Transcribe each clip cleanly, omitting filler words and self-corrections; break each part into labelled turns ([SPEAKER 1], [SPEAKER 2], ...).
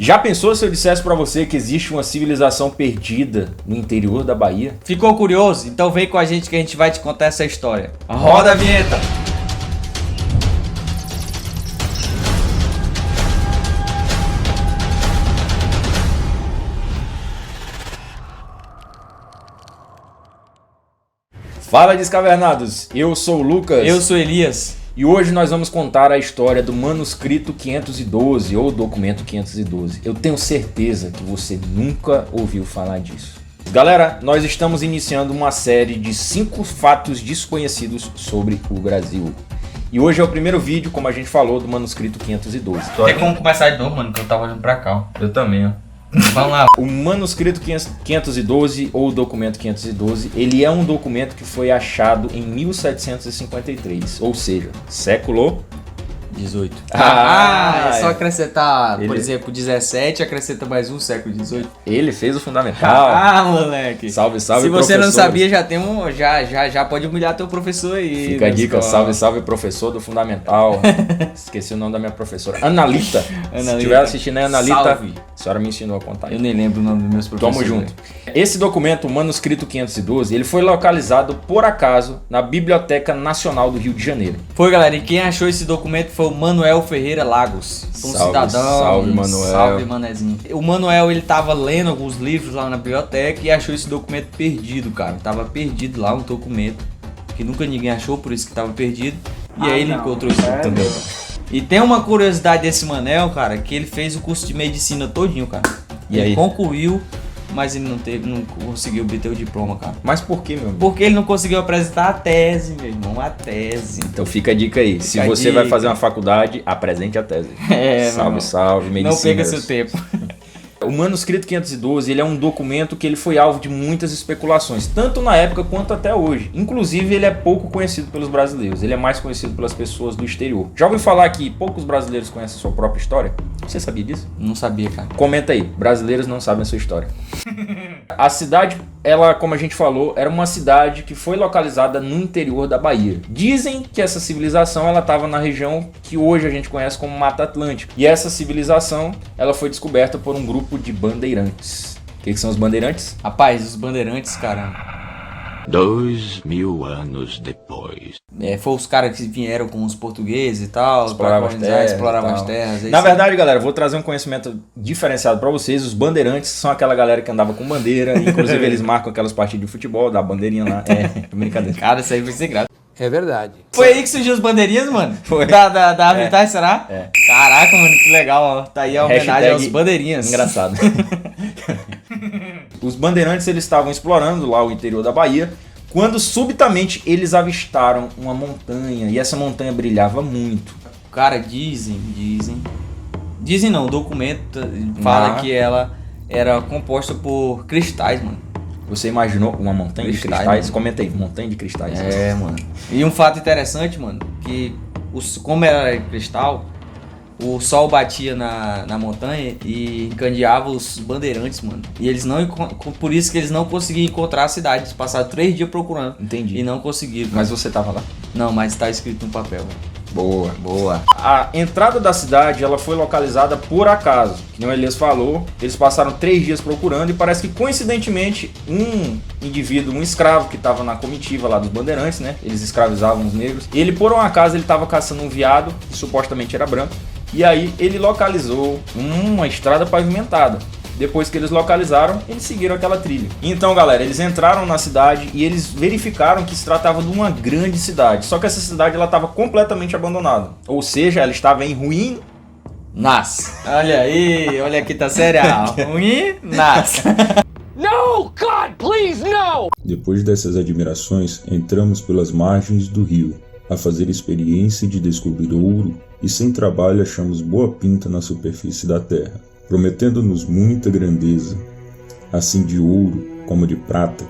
[SPEAKER 1] Já pensou se eu dissesse pra você que existe uma civilização perdida no interior da Bahia?
[SPEAKER 2] Ficou curioso? Então vem com a gente que a gente vai te contar essa história. Roda a vinheta!
[SPEAKER 1] Fala, descavernados! Eu sou o Lucas.
[SPEAKER 2] Eu sou Elias.
[SPEAKER 1] E hoje nós vamos contar a história do manuscrito 512 ou documento 512. Eu tenho certeza que você nunca ouviu falar disso. Galera, nós estamos iniciando uma série de 5 fatos desconhecidos sobre o Brasil. E hoje é o primeiro vídeo, como a gente falou, do manuscrito 512.
[SPEAKER 2] Tem como começar de novo, mano, que eu tava olhando pra cá.
[SPEAKER 1] Eu também, ó.
[SPEAKER 2] Vamos lá.
[SPEAKER 1] O manuscrito 512 ou documento 512, ele é um documento que foi achado em 1753, ou seja, século
[SPEAKER 2] 18.
[SPEAKER 1] Ah,
[SPEAKER 2] é só acrescentar, por
[SPEAKER 1] ele-
[SPEAKER 2] exemplo, 17, acrescenta mais um, século 18.
[SPEAKER 1] Ele fez o fundamental.
[SPEAKER 2] Ah, moleque.
[SPEAKER 1] Salve, salve,
[SPEAKER 2] Se você não
[SPEAKER 1] professor.
[SPEAKER 2] sabia, já tem um. Já pode humilhar teu professor aí.
[SPEAKER 1] Fica a
[SPEAKER 2] na
[SPEAKER 1] dica,
[SPEAKER 2] escola.
[SPEAKER 1] salve, salve, professor do fundamental. Esqueci o nome da minha professora. Analita. Se
[SPEAKER 2] Analita.
[SPEAKER 1] estiver assistindo aí, Analita,
[SPEAKER 2] Salve.
[SPEAKER 1] a senhora me ensinou a contar.
[SPEAKER 2] Eu nem lembro o nome dos meus professores.
[SPEAKER 1] Tamo junto. Esse documento, o manuscrito 512, ele foi localizado por acaso na Biblioteca Nacional do Rio de Janeiro.
[SPEAKER 2] Foi, galera, e quem achou esse documento foi o Manuel Ferreira Lagos. Foi um
[SPEAKER 1] Salve,
[SPEAKER 2] cidadão.
[SPEAKER 1] salve, Manuel.
[SPEAKER 2] Salve, manezinho. O Manuel, ele tava lendo alguns livros lá na biblioteca e achou esse documento perdido, cara. Tava perdido lá, um documento que nunca ninguém achou, por isso que tava perdido. E aí ele encontrou esse documento. E tem uma curiosidade desse Manel, cara, que ele fez o curso de medicina todinho, cara.
[SPEAKER 1] E
[SPEAKER 2] ele
[SPEAKER 1] aí?
[SPEAKER 2] concluiu, mas ele não conseguiu obter o diploma, cara.
[SPEAKER 1] Mas por que, meu amigo?
[SPEAKER 2] Porque ele não conseguiu apresentar a tese, meu irmão, a tese.
[SPEAKER 1] Então fica a dica aí. Se
[SPEAKER 2] Fica a
[SPEAKER 1] você vai
[SPEAKER 2] dica.
[SPEAKER 1] fazer uma faculdade, apresente a tese.
[SPEAKER 2] É, meu
[SPEAKER 1] salve,
[SPEAKER 2] irmão.
[SPEAKER 1] salve,
[SPEAKER 2] Não
[SPEAKER 1] medicinas.
[SPEAKER 2] perca seu tempo.
[SPEAKER 1] O manuscrito 512, ele é um documento que ele foi alvo de muitas especulações, tanto na época quanto até hoje. Inclusive, ele é pouco conhecido pelos brasileiros, ele é mais conhecido pelas pessoas do exterior. Já ouviu falar que poucos brasileiros conhecem a sua própria história? Você sabia disso?
[SPEAKER 2] Não sabia, cara.
[SPEAKER 1] Comenta aí, brasileiros não sabem a sua história. A cidade, ela, como a gente falou, era uma cidade que foi localizada no interior da Bahia. Dizem que essa civilização ela estava na região que hoje a gente conhece como Mata Atlântica. E essa civilização ela foi descoberta por um grupo de bandeirantes. O que são os bandeirantes?
[SPEAKER 2] Rapaz, os bandeirantes, cara,
[SPEAKER 3] 2000 anos depois.
[SPEAKER 2] foi os caras que vieram com os portugueses e tal,
[SPEAKER 1] Exploravam
[SPEAKER 2] pra
[SPEAKER 1] as
[SPEAKER 2] colonizar,
[SPEAKER 1] terras
[SPEAKER 2] exploravam
[SPEAKER 1] e
[SPEAKER 2] as
[SPEAKER 1] tal.
[SPEAKER 2] terras.
[SPEAKER 1] Na verdade, galera, eu vou trazer um conhecimento diferenciado pra vocês. Os bandeirantes são aquela galera que andava com bandeira. Inclusive, eles marcam aquelas partidas de futebol, da bandeirinha lá. É, brincadeira.
[SPEAKER 2] Cara, isso aí vai ser grato.
[SPEAKER 4] É verdade.
[SPEAKER 2] Foi aí que surgiu os bandeirinhas, mano?
[SPEAKER 1] Foi.
[SPEAKER 2] Da Habitat, será?
[SPEAKER 1] É.
[SPEAKER 2] Caraca, mano, que legal, ó. Tá aí a homenagem
[SPEAKER 1] Hashtag
[SPEAKER 2] aos bandeirinhas.
[SPEAKER 1] Engraçado. Os bandeirantes, eles estavam explorando lá o interior da Bahia, quando subitamente eles avistaram uma montanha, e essa montanha brilhava muito.
[SPEAKER 2] Cara, dizem não, o documento fala
[SPEAKER 1] Ah.
[SPEAKER 2] que ela era composta por cristais, mano.
[SPEAKER 1] Você imaginou uma montanha de
[SPEAKER 2] Cristais,
[SPEAKER 1] cristais?
[SPEAKER 2] mano.
[SPEAKER 1] Comenta aí, montanha de cristais.
[SPEAKER 2] É, mano. E um fato interessante, mano, que como era cristal, o sol batia na montanha e encandeava os bandeirantes, mano. E eles não, por isso que eles não conseguiam encontrar a cidade. Eles passaram 3 dias procurando
[SPEAKER 1] Entendi.
[SPEAKER 2] e não conseguiram.
[SPEAKER 1] Mas você tava lá?
[SPEAKER 2] Não, mas tá escrito no papel, velho.
[SPEAKER 1] Boa, boa. A entrada da cidade, ela foi localizada por acaso. Que nem o Elias falou, eles passaram 3 dias procurando e parece que coincidentemente um indivíduo, um escravo que estava na comitiva lá dos bandeirantes, né? Eles escravizavam os negros. E ele, por um acaso, ele estava caçando um veado, que supostamente era branco. E aí ele localizou uma estrada pavimentada. Depois que eles localizaram, eles seguiram aquela trilha. Então, galera, eles entraram na cidade e eles verificaram que se tratava de uma grande cidade. Só que essa cidade ela estava completamente abandonada. Ou seja, ela estava em ruína.
[SPEAKER 2] Nas. Olha aí, olha aqui, tá séria. Ruim, nas.
[SPEAKER 4] No, God, please, no!
[SPEAKER 5] Depois dessas admirações, entramos pelas margens do rio, a fazer experiência de descobrir ouro, e sem trabalho achamos boa pinta na superfície da terra, prometendo-nos muita grandeza, assim de ouro como de prata.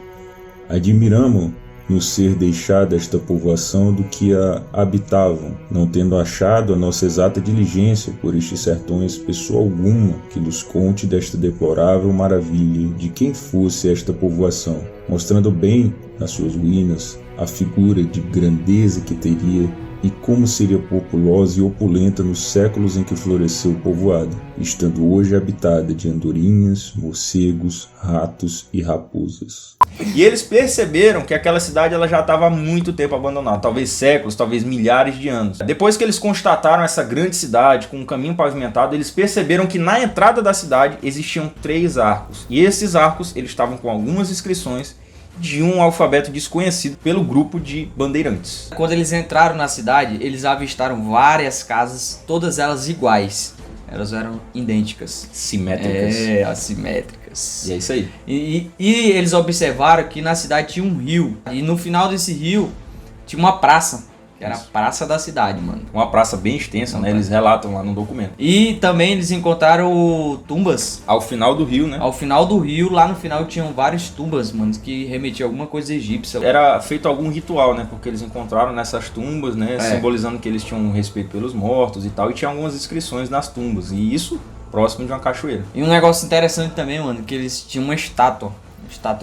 [SPEAKER 5] Admiramo nos ser deixada esta povoação do que a habitavam, não tendo achado a nossa exata diligência por estes sertões pessoa alguma que nos conte desta deplorável maravilha de quem fosse esta povoação, mostrando bem nas suas ruínas a figura de grandeza que teria e como seria populosa e opulenta nos séculos em que floresceu o povoado, estando hoje habitada de andorinhas, morcegos, ratos e raposas.
[SPEAKER 1] E eles perceberam que aquela cidade ela já estava há muito tempo abandonada, talvez séculos, talvez milhares de anos. Depois que eles constataram essa grande cidade com um caminho pavimentado, eles perceberam que na entrada da cidade existiam 3 arcos. E esses arcos eles estavam com algumas inscrições de um alfabeto desconhecido pelo grupo de bandeirantes.
[SPEAKER 2] Quando eles entraram na cidade, eles avistaram várias casas, todas elas iguais. Elas eram idênticas.
[SPEAKER 1] Simétricas.
[SPEAKER 2] Assimétricas.
[SPEAKER 1] E é isso aí.
[SPEAKER 2] E eles observaram que na cidade tinha um rio. E no final desse rio tinha uma praça. Que era a praça da cidade, mano.
[SPEAKER 1] Uma praça bem extensa, né? Eles relatam lá no documento.
[SPEAKER 2] E também eles encontraram tumbas.
[SPEAKER 1] Ao final do rio, né?
[SPEAKER 2] Ao final do rio, lá no final tinham várias tumbas, mano, que remetiam a alguma coisa egípcia.
[SPEAKER 1] Era feito algum ritual, né? Porque eles encontraram nessas tumbas, né? Simbolizando que eles tinham um respeito pelos mortos e tal. E tinha algumas inscrições nas tumbas. E isso próximo de uma cachoeira.
[SPEAKER 2] E um negócio interessante também, mano, que eles tinham uma estátua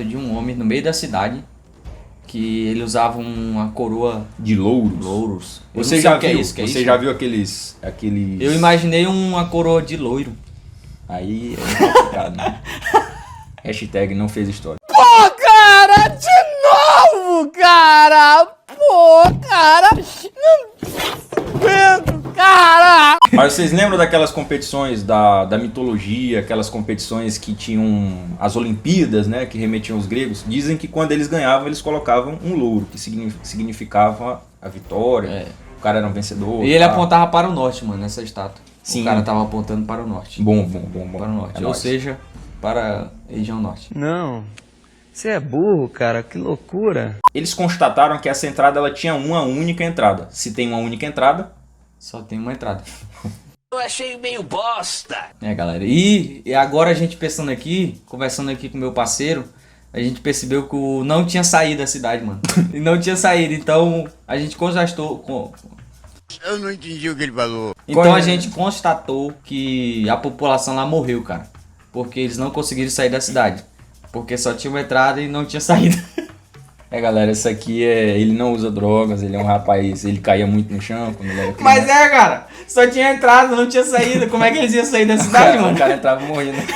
[SPEAKER 2] de um homem no meio da cidade. Que ele usava uma coroa
[SPEAKER 1] de louros. Você já viu? Você já viu aqueles?
[SPEAKER 2] Eu imaginei uma coroa de loiro.
[SPEAKER 1] Aí é complicado, né? Hashtag não fez história.
[SPEAKER 4] Pô, cara, de novo, cara! Pô, cara! Pedro, cara!
[SPEAKER 1] Mas vocês lembram daquelas competições da mitologia, aquelas competições que tinham as Olimpíadas, né, que remetiam os gregos? Dizem que quando eles ganhavam, eles colocavam um louro, que significava a vitória, o cara era um vencedor.
[SPEAKER 2] E ele apontava para o norte, mano, nessa estátua.
[SPEAKER 1] Sim.
[SPEAKER 2] O cara tava apontando para o norte.
[SPEAKER 1] Bom.
[SPEAKER 2] Para o norte,
[SPEAKER 1] É
[SPEAKER 2] ou
[SPEAKER 1] nóis.
[SPEAKER 2] seja, para a região norte.
[SPEAKER 3] Não, você é burro, cara, que loucura.
[SPEAKER 1] Eles constataram que essa entrada ela tinha uma única entrada. Se tem uma única entrada,
[SPEAKER 2] Só tem uma entrada.
[SPEAKER 4] Eu achei meio bosta.
[SPEAKER 2] Galera, e agora a gente pensando aqui, conversando aqui com meu parceiro, a gente percebeu que não tinha saído da cidade, mano. E não tinha saído, então a gente constatou...
[SPEAKER 6] Eu não entendi o que ele falou.
[SPEAKER 2] Então a gente constatou que a população lá morreu, cara. Porque eles não conseguiram sair da cidade. Porque só tinha uma entrada e não tinha saída.
[SPEAKER 1] galera, isso aqui ele não usa drogas, ele é um rapaz, ele caía muito no chão quando ele era criança.
[SPEAKER 2] Mas cara, só tinha entrada, não tinha saída. Como é que eles iam sair da cidade, mano?
[SPEAKER 1] O cara entrava e morria, né?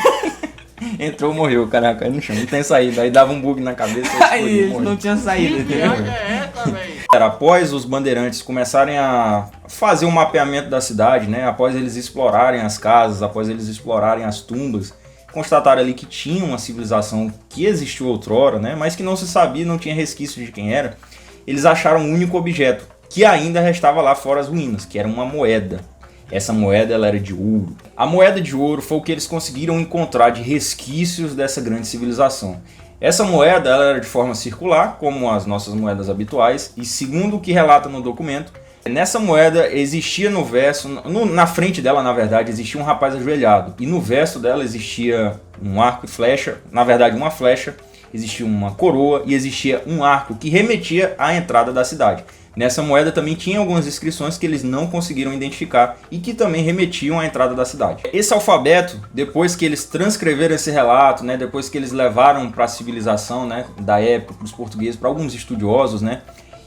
[SPEAKER 1] Entrou, morreu, o cara caiu no chão, não tem saída. Aí dava um bug na cabeça.
[SPEAKER 2] Aí eles não tinham saída, entendeu?
[SPEAKER 1] Após os bandeirantes começarem a fazer um mapeamento da cidade, né? Após eles explorarem as casas, após eles explorarem as tumbas, constataram ali que tinha uma civilização que existiu outrora, né? Mas que não se sabia, não tinha resquício de quem era. Eles acharam um único objeto que ainda restava lá fora as ruínas, que era uma moeda. Essa moeda ela era de ouro. A moeda de ouro foi o que eles conseguiram encontrar de resquícios dessa grande civilização. Essa moeda ela era de forma circular, como as nossas moedas habituais, e segundo o que relata no documento, nessa moeda existia no verso, na frente dela na verdade existia um rapaz ajoelhado, e no verso dela existia um arco e flecha, na verdade uma flecha, existia uma coroa e existia um arco que remetia à entrada da cidade. Nessa moeda também tinha algumas inscrições que eles não conseguiram identificar e que também remetiam à entrada da cidade. Esse alfabeto, depois que eles transcreveram esse relato, né, depois que eles levaram para a civilização, né, da época, para os portugueses, para alguns estudiosos, né,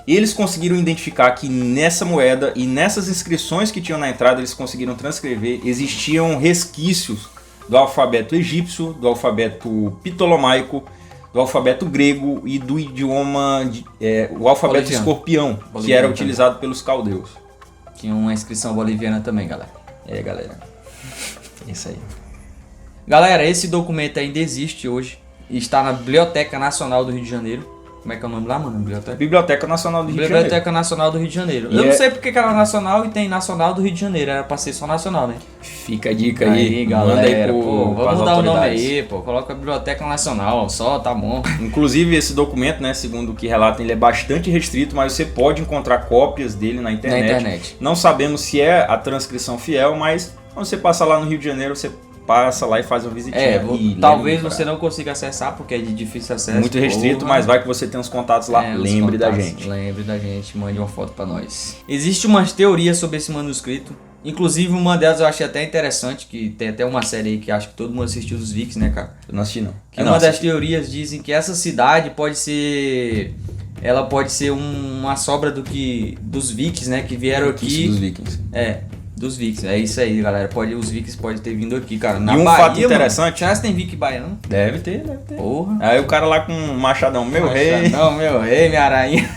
[SPEAKER 1] eles conseguiram identificar que nessa moeda e nessas inscrições que tinham na entrada, eles conseguiram transcrever, existiam resquícios do alfabeto egípcio, do alfabeto ptolomaico, do alfabeto grego e do idioma, o alfabeto
[SPEAKER 2] Boliviano.
[SPEAKER 1] Escorpião, que
[SPEAKER 2] Boliviano
[SPEAKER 1] era
[SPEAKER 2] também.
[SPEAKER 1] utilizado pelos caldeus.
[SPEAKER 2] Tinha uma inscrição boliviana também, galera.
[SPEAKER 1] Galera, é isso aí.
[SPEAKER 2] Galera, esse documento ainda existe hoje. E está na Biblioteca Nacional do Rio de Janeiro. Como é que é o nome lá, mano?
[SPEAKER 1] Biblioteca Nacional do Rio de Janeiro.
[SPEAKER 2] Biblioteca Nacional do Rio de Janeiro.
[SPEAKER 1] E
[SPEAKER 2] Eu não sei porque que era nacional e tem Nacional do Rio de Janeiro. Era pra ser só nacional, né?
[SPEAKER 1] Fica a dica aí,
[SPEAKER 2] galera.
[SPEAKER 1] manda aí
[SPEAKER 2] Pô,
[SPEAKER 1] pras
[SPEAKER 2] vamos mudar o nome
[SPEAKER 1] autoridades.
[SPEAKER 2] aí, pô. Coloca a Biblioteca Nacional, só, tá bom.
[SPEAKER 1] Inclusive esse documento, né, segundo o que relatam, ele é bastante restrito, mas você pode encontrar cópias dele na internet. Não sabemos se é a transcrição fiel, mas quando você passa lá no Rio de Janeiro, você passa lá e faz uma visitinha.
[SPEAKER 2] Talvez você não consiga acessar, porque é de difícil acesso.
[SPEAKER 1] Muito restrito, mas vai que você tem uns contatos lá. Lembre da gente.
[SPEAKER 2] Lembre da gente, mande uma foto pra nós. Existem umas teorias sobre esse manuscrito. Inclusive, uma delas eu achei até interessante, que tem até uma série aí que acho que todo mundo assistiu dos Vikings, né, cara?
[SPEAKER 1] Eu não assisti, não.
[SPEAKER 2] Uma das teorias dizem que essa cidade pode ser ela pode ser uma sobra dos vikings, né? Que vieram aqui.
[SPEAKER 1] Dos vikings.
[SPEAKER 2] Dos vikings. É isso aí, galera. Os vikings podem ter vindo aqui, cara.
[SPEAKER 1] E um fato interessante.
[SPEAKER 2] Será que tem viking baiano?
[SPEAKER 1] Deve ter.
[SPEAKER 2] Porra.
[SPEAKER 1] Aí o cara lá com um machadão, meu rei.
[SPEAKER 2] Não, meu rei, minha aranha.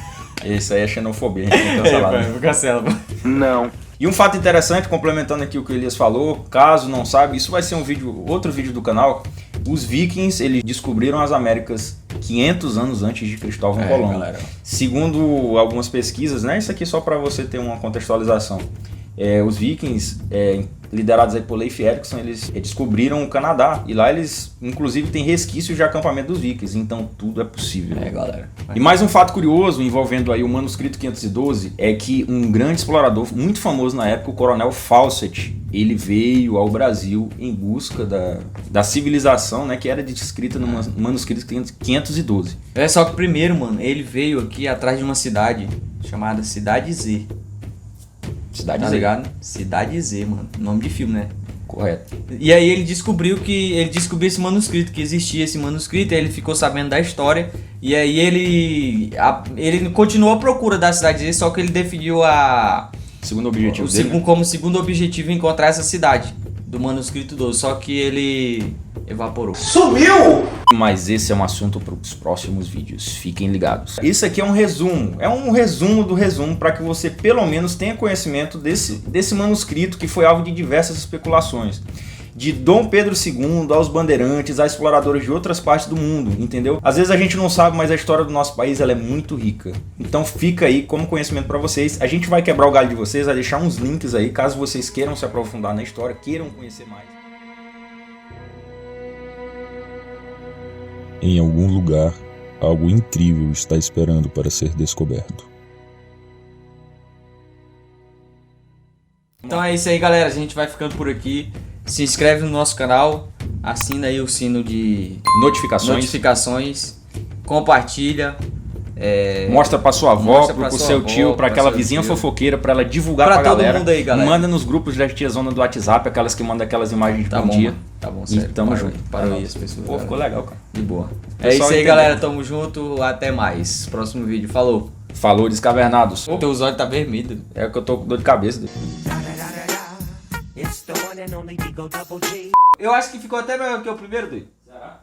[SPEAKER 1] Isso aí é xenofobia, a gente tem que cancelar.
[SPEAKER 2] Cancela, pô.
[SPEAKER 3] Não.
[SPEAKER 1] E um fato interessante, complementando aqui o que o Elias falou, caso não sabe, isso vai ser outro vídeo do canal. Os vikings, eles descobriram as Américas 500 anos antes de Cristóvão Colombo.
[SPEAKER 2] Galera.
[SPEAKER 1] Segundo algumas pesquisas, né? Isso aqui só para você ter uma contextualização. Os vikings, liderados aí por Leif Erikson, eles descobriram o Canadá. E lá eles, inclusive, têm resquícios de acampamento dos vikings. Então tudo é possível.
[SPEAKER 2] Galera.
[SPEAKER 1] E mais um fato curioso envolvendo aí o manuscrito 512 é que um grande explorador muito famoso na época, o Coronel Fawcett, ele veio ao Brasil em busca da civilização, né, que era descrita no manuscrito 512.
[SPEAKER 2] É só que primeiro, mano, ele veio aqui atrás de uma cidade chamada Cidade Z.
[SPEAKER 1] Cidade
[SPEAKER 2] Tá
[SPEAKER 1] Z.
[SPEAKER 2] ligado? Cidade Z, mano. Nome de filme, né?
[SPEAKER 1] Correto.
[SPEAKER 2] E aí ele descobriu esse manuscrito, que existia esse manuscrito, aí ele ficou sabendo da história, e aí ele continuou a procura da Cidade Z, só que ele definiu
[SPEAKER 1] Segundo objetivo dele.
[SPEAKER 2] como segundo objetivo encontrar essa cidade do manuscrito 12, só que ele evaporou.
[SPEAKER 1] Mas esse é um assunto para os próximos vídeos, fiquem ligados. Isso aqui é um resumo do resumo para que você pelo menos tenha conhecimento desse manuscrito que foi alvo de diversas especulações. De Dom Pedro II aos bandeirantes, a exploradores de outras partes do mundo, entendeu? Às vezes a gente não sabe, mas a história do nosso país ela é muito rica. Então fica aí como conhecimento para vocês. A gente vai quebrar o galho de vocês, vai deixar uns links aí, caso vocês queiram se aprofundar na história, queiram conhecer mais.
[SPEAKER 5] Em algum lugar, algo incrível está esperando para ser descoberto.
[SPEAKER 2] Então é isso aí, galera. A gente vai ficando por aqui. Se inscreve no nosso canal, assina aí o sino de notificações, compartilha.
[SPEAKER 1] Mostra pra sua avó, pro seu tio, pra aquela
[SPEAKER 2] seu
[SPEAKER 1] vizinha
[SPEAKER 2] tio.
[SPEAKER 1] fofoqueira, pra ela divulgar
[SPEAKER 2] Pra
[SPEAKER 1] pra
[SPEAKER 2] todo
[SPEAKER 1] galera.
[SPEAKER 2] mundo aí, galera.
[SPEAKER 1] Manda nos grupos da tiazona do WhatsApp, aquelas que mandam aquelas imagens de
[SPEAKER 2] Tá
[SPEAKER 1] bom
[SPEAKER 2] bom,
[SPEAKER 1] dia.
[SPEAKER 2] mano. Tá bom,
[SPEAKER 1] E
[SPEAKER 2] sério.
[SPEAKER 1] tamo
[SPEAKER 2] Parou
[SPEAKER 1] junto.
[SPEAKER 2] aí, parou aí as pessoas.
[SPEAKER 1] Pô, ficou legal, cara.
[SPEAKER 2] De boa. É
[SPEAKER 1] Pessoal
[SPEAKER 2] isso aí,
[SPEAKER 1] entendeu.
[SPEAKER 2] galera. Tamo junto. Até mais. Próximo vídeo. Falou.
[SPEAKER 1] Falou, descavernados.
[SPEAKER 2] Teu olho tá vermelho.
[SPEAKER 1] É que eu tô com dor de cabeça.
[SPEAKER 2] Eu acho que ficou até melhor que o primeiro, doido.